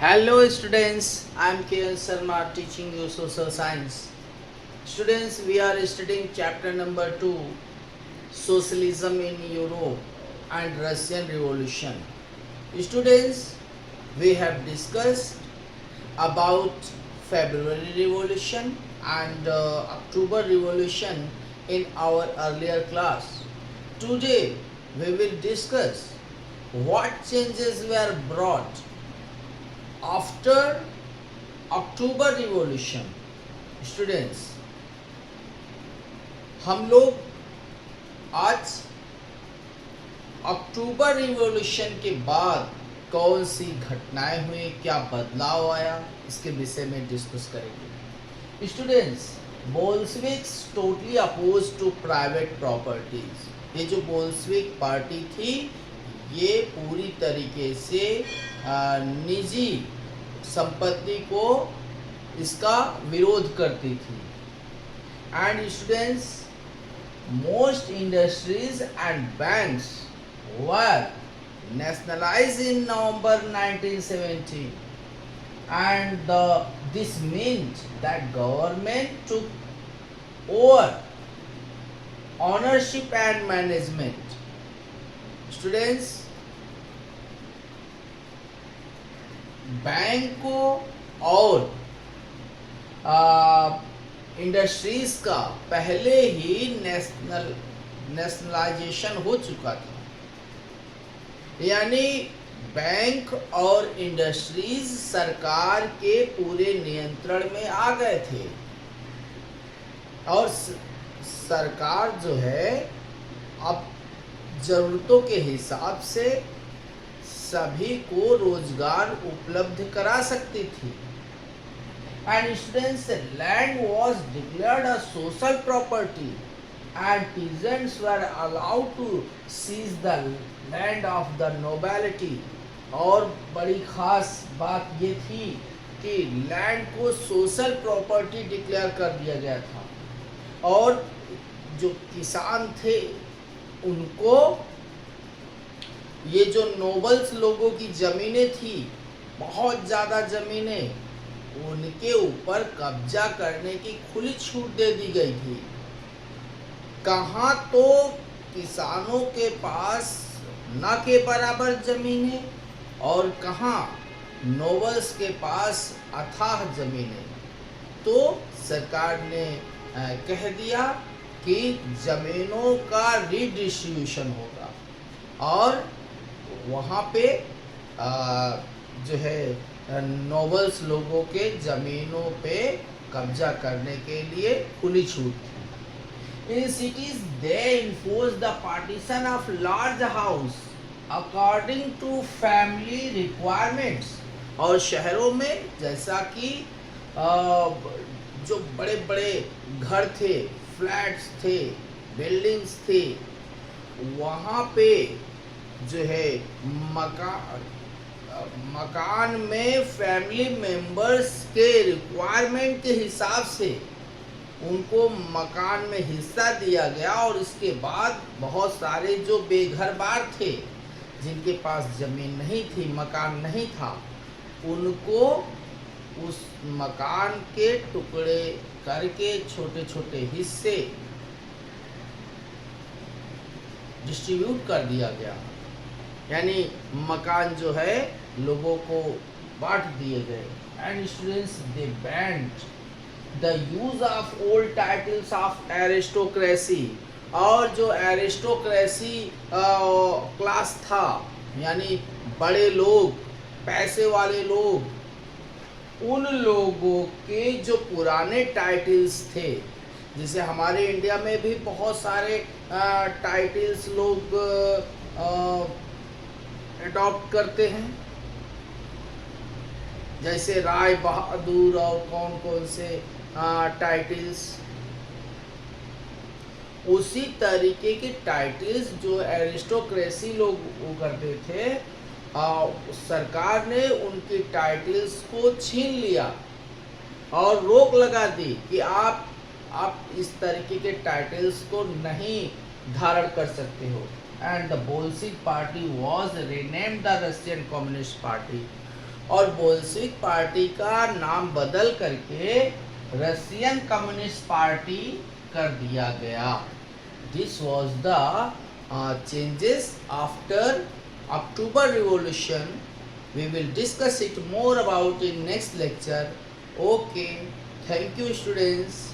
Hello students, I am K.N. Sharma teaching you social science. Students, we are studying chapter number 2, Socialism in Europe and Russian Revolution. Students, we have discussed about February Revolution and October Revolution in our earlier class. Today, we will discuss what changes were brought after October revolution. Students, हम लोग आज अक्टूबर revolution के बाद कौन सी घटनाएं हुई, क्या बदलाव आया, इसके विषय में डिस्कस करेंगे. Students, Bolsheviks totally oppose to private properties. ये जो बोल्शेविक पार्टी थी ये पूरी तरीके से निजी संपत्ति को इसका विरोध करती थी. And students, most industries and banks were nationalized in November 1917, and this meant that government took over ownership and management. Students, बैंकों और इंडस्ट्रीज का पहले ही नेशनलाइजेशन हो चुका था. यानी बैंक और इंडस्ट्रीज सरकार के पूरे नियंत्रण में आ गए थे और सरकार जो है अब ज़रूरतों के हिसाब से सभी को रोजगार उपलब्ध करा सकती थी. And students, land was declared a social property and peasants were allowed to seize the land of the nobility. और बड़ी खास बात ये थी कि लैंड को सोशल प्रॉपर्टी डिक्लेयर कर दिया गया था और जो किसान थे उनको ये जो नोबल्स लोगों की ज़मीनें थी, बहुत ज़्यादा ज़मीनें, उनके ऊपर कब्जा करने की खुली छूट दे दी गई थी. कहाँ तो किसानों के पास न के बराबर ज़मीनें और कहाँ नोबल्स के पास अथाह ज़मीनें. तो सरकार ने कह दिया कि ज़मीनों का रीडिस्ट्रीब्यूशन होगा और वहाँ पे जो है नोबल्स लोगों के ज़मीनों पे कब्जा करने के लिए खुली छूट थी. In cities they enforced the partition of large house according to family requirements. और शहरों में जैसा कि जो बड़े बड़े घर थे, फ्लैट्स थे, बिल्डिंग्स थे, वहाँ पे जो है मकान में फैमिली मेंबर्स के रिक्वायरमेंट के हिसाब से उनको मकान में हिस्सा दिया गया. और इसके बाद बहुत सारे जो बेघर बार थे, जिनके पास ज़मीन नहीं थी, मकान नहीं था, उनको उस मकान के टुकड़े करके छोटे छोटे हिस्से डिस्ट्रीब्यूट कर दिया गया. यानी मकान जो है लोगों को बांट दिए गए. And students, they band the use of old titles of aristocracy. और जो एरिस्टोक्रेसी क्लास था, यानी बड़े लोग, पैसे वाले लोग, उन लोगों के जो पुराने टाइटल्स थे, जैसे हमारे इंडिया में भी बहुत सारे टाइटल्स लोग अडॉप्ट करते हैं, जैसे राय बहादुर और कौन कौन से टाइटल्स. उसी तरीके के टाइटल्स जो एरिस्टोक्रेसी लोग वो करते थे, सरकार ने उनके टाइटल्स को छीन लिया और रोक लगा दी कि आप इस तरीके के टाइटल्स को नहीं धारण कर सकते हो. and the Bolshevik party was renamed the Russian Communist Party. और बोल्शिविक पार्टी का नाम बदल करके रशियन कम्युनिस्ट पार्टी कर दिया गया। This was the changes after October Revolution. We will discuss it more about in next lecture. Okay, thank you students.